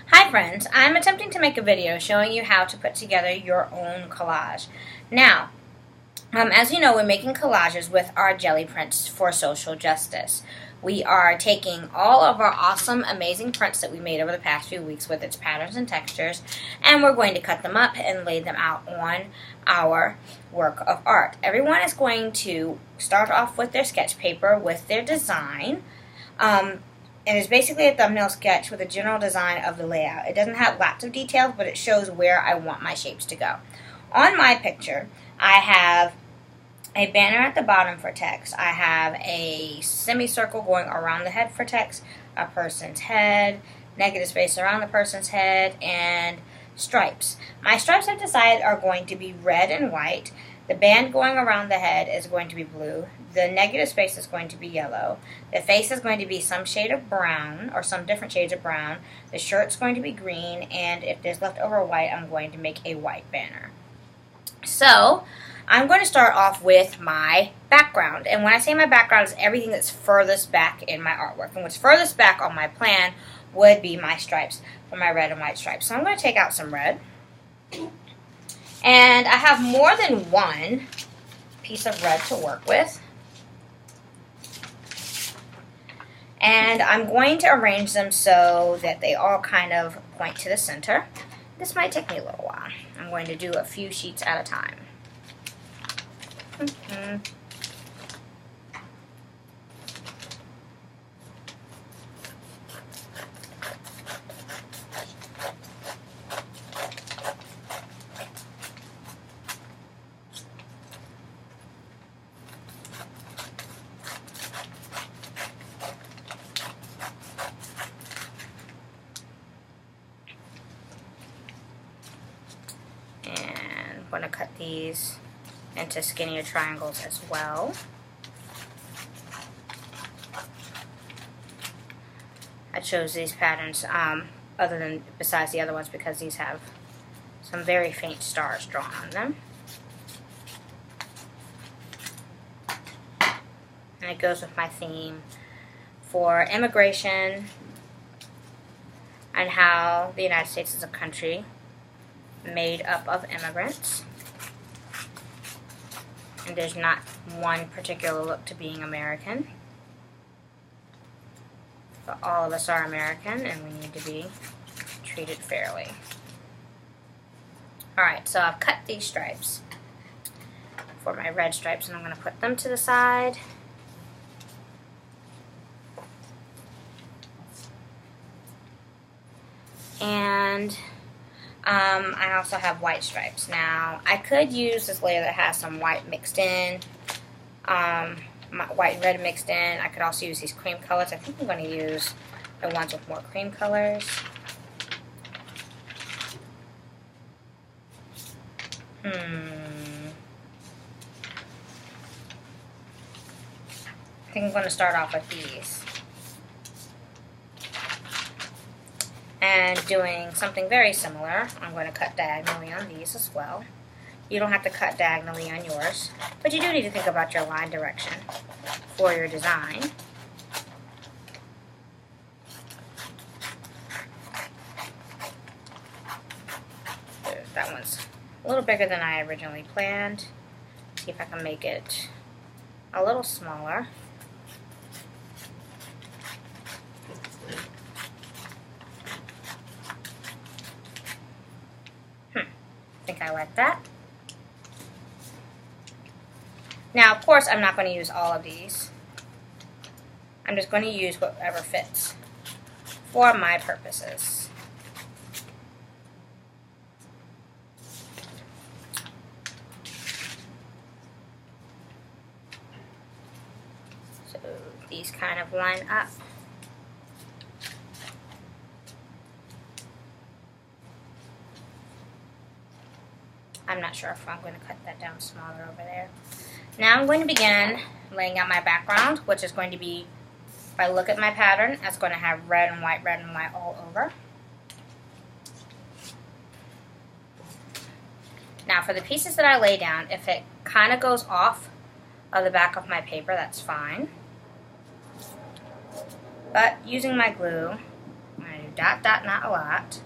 Hi friends, I'm attempting to make a video showing you how to put together your own collage. Now, as you know, we're making collages with our Gelli prints for social justice. We are taking all of our awesome, amazing prints that we made over the past few weeks with its patterns and textures, and we're going to cut them up and lay them out on our work of art. Everyone is going to start off with their sketch paper with their design. And it's basically a thumbnail sketch with a general design of the layout. It doesn't have lots of details, but it shows where I want my shapes to go. On my picture, I have a banner at the bottom for text. I have a semicircle going around the head for text, a person's head, negative space around the person's head, and stripes. My stripes I've decided are going to be red and white. The band going around the head is going to be blue. The negative space is going to be yellow. The face is going to be some shade of brown, or some different shades of brown. The shirt's going to be green, and if there's leftover white, I'm going to make a white banner. So, I'm going to start off with my background. And when I say my background, it's everything that's furthest back in my artwork. And what's furthest back on my plan would be my stripes, for my red and white stripes. So I'm going to take out some red. And I have more than one piece of red to work with. And I'm going to arrange them so that they all kind of point to the center. This might take me a little while. I'm going to do a few sheets at a time. I'm going to cut these into skinnier triangles as well. I chose these patterns besides the other ones because these have some very faint stars drawn on them. And it goes with my theme for immigration and how the United States is a country made up of immigrants. And there's not one particular look to being American. But all of us are American and we need to be treated fairly. Alright, so I've cut these stripes for my red stripes and I'm going to put them to the side. And I also have white stripes. Now, I could use this layer that has some white mixed in, white and red mixed in. I could also use these cream colors. I think I'm going to use the ones with more cream colors. I think I'm going to start off with these. And doing something very similar, I'm going to cut diagonally on these as well. You don't have to cut diagonally on yours, but you do need to think about your line direction for your design. That one's a little bigger than I originally planned. See if I can make it a little smaller. I think I like that. Now, of course, I'm not going to use all of these. I'm just going to use whatever fits for my purposes. So these kind of line up. I'm not sure if I'm going to cut that down smaller over there. Now I'm going to begin laying out my background, which is going to be, if I look at my pattern, that's going to have red and white all over. Now for the pieces that I lay down, if it kind of goes off of the back of my paper, that's fine. But using my glue, I'm going to do dot, dot, not a lot.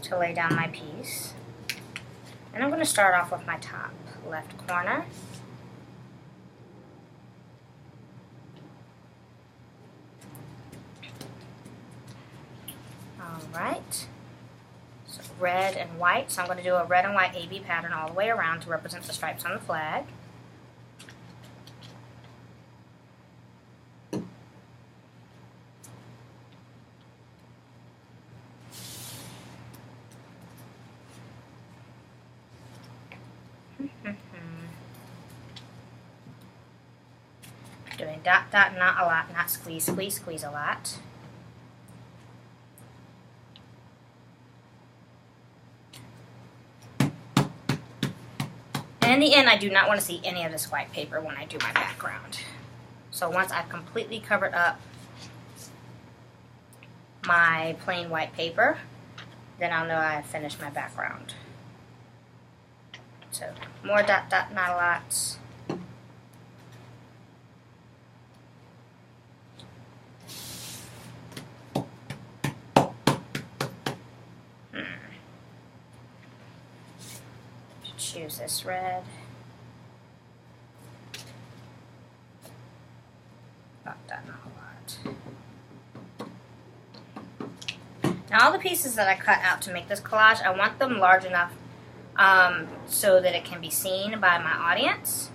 To lay down my piece. And I'm going to start off with my top left corner. Alright. So red and white. So I'm going to do a red and white AB pattern all the way around to represent the stripes on the flag. Doing dot, dot, not a lot, not squeeze, squeeze, squeeze a lot. And in the end, I do not want to see any of this white paper when I do my background. So once I've completely covered up my plain white paper, then I'll know I've finished my background. So more dot, dot, not a lot. Choose this red. Dot, dot, not a lot. Now all the pieces that I cut out to make this collage, I want them large enough so that it can be seen by my audience.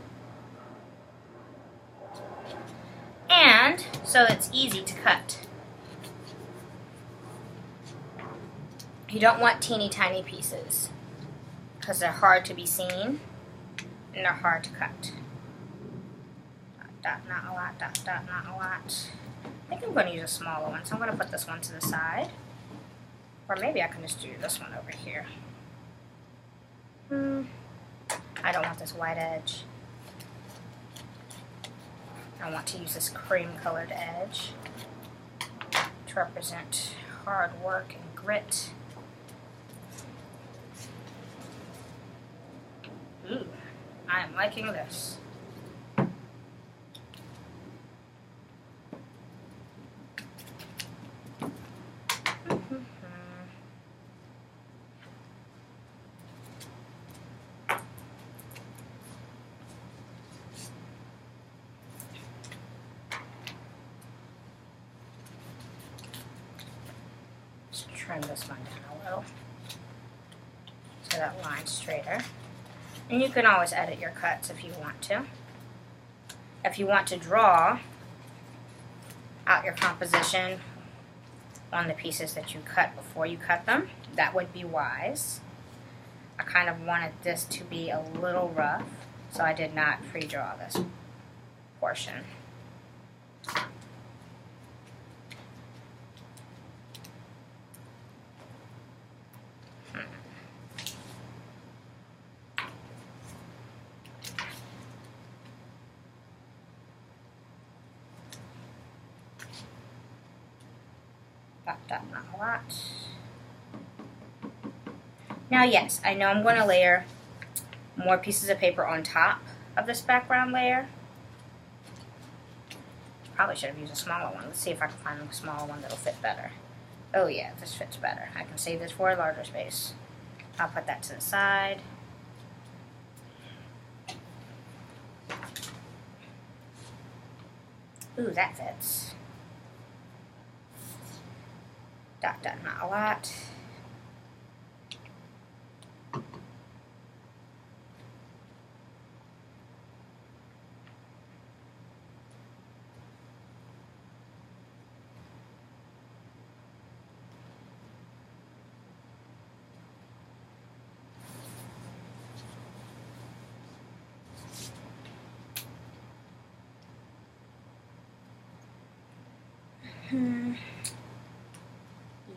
And so it's easy to cut. You don't want teeny tiny pieces because they're hard to be seen and they're hard to cut. Dot, dot, not a lot, dot, dot, not a lot. I think I'm going to use a smaller one, so I'm going to put this one to the side. Or maybe I can just do this one over here. I don't want this white edge. I want to use this cream colored edge to represent hard work and grit. Ooh, I am liking this. Just trim this one down a little so that line's straighter. And you can always edit your cuts if you want to. If you want to draw out your composition on the pieces that you cut before you cut them, that would be wise. I kind of wanted this to be a little rough, so I did not pre-draw this portion. Dot, dot, not a lot. Now yes, I know I'm going to layer more pieces of paper on top of this background layer. Probably should have used a smaller one. Let's see if I can find a smaller one that'll fit better. Oh yeah, this fits better. I can save this for a larger space. I'll put that to the side. Ooh, that fits. Dot, dot, not a lot.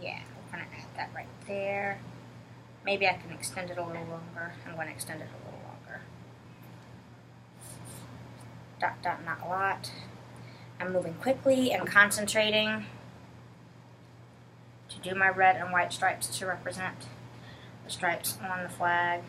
Yeah, we're going to add that right there. Maybe I can extend it a little longer. I'm going to extend it a little longer. Dot, dot, not a lot. I'm moving quickly and concentrating to do my red and white stripes to represent the stripes on the flag.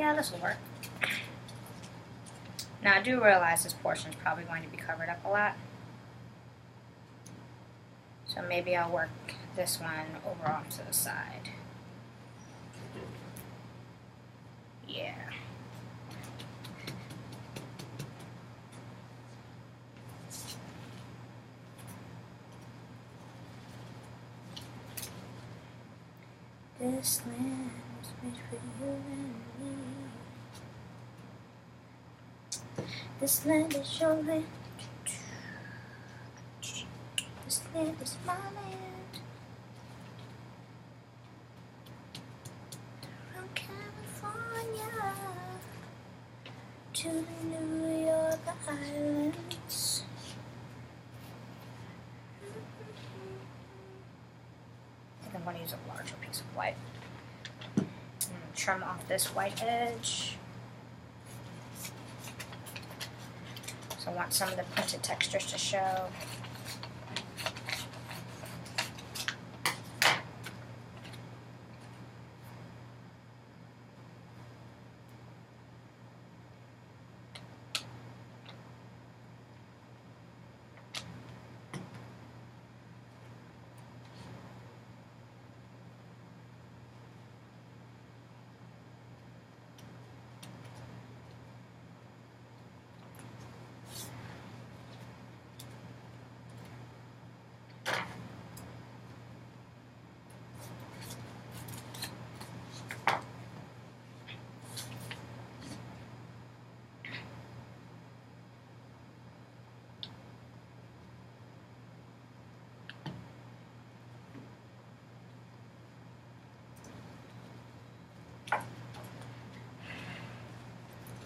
Yeah, this will work. Now I do realize this portion is probably going to be covered up a lot. So maybe I'll work this one over off to the side. Yeah. This land was made for you and me. This land is your land. This land is my land. From California to the New York Islands. I think I'm going to use a larger piece of white. Trim off this white edge. So I want some of the printed textures to show.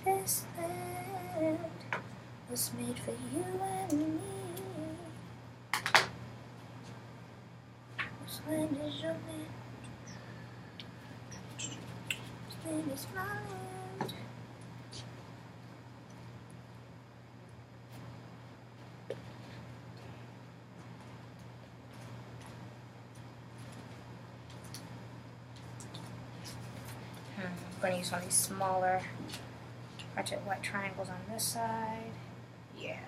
This land was made for you and me. This land is your land. This land is my land. I'm going to use one of these smaller printed white triangles on this side. Yeah.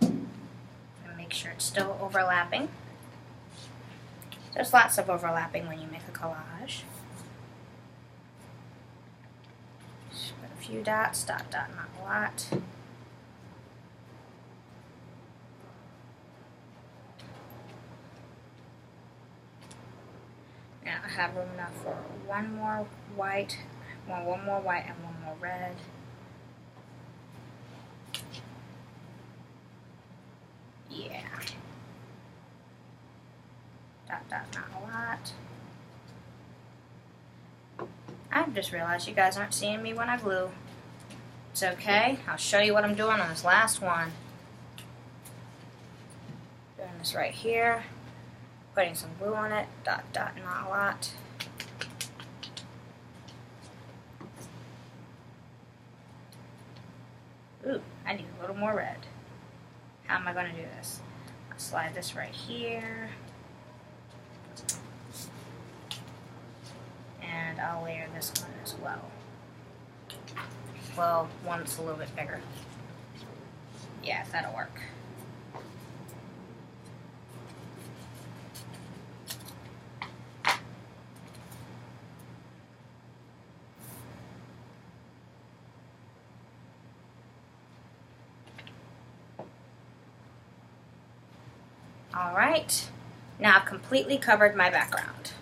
And make sure it's still overlapping. There's lots of overlapping when you make a collage. Just put a few dots, dot, dot, not a lot. Now I have room enough for one more white, one more white, and one more red. Yeah. Dot, dot, not a lot. I've just realized you guys aren't seeing me when I glue. It's okay. I'll show you what I'm doing on this last one. Doing this right here. Putting some glue on it. Dot, dot, not a lot. Ooh, I need a little more red. How am I going to do this? I'll slide this right here. And I'll layer this one as well. Well, one that's a little bit bigger. Yeah, that'll work. Alright, now I've completely covered my background.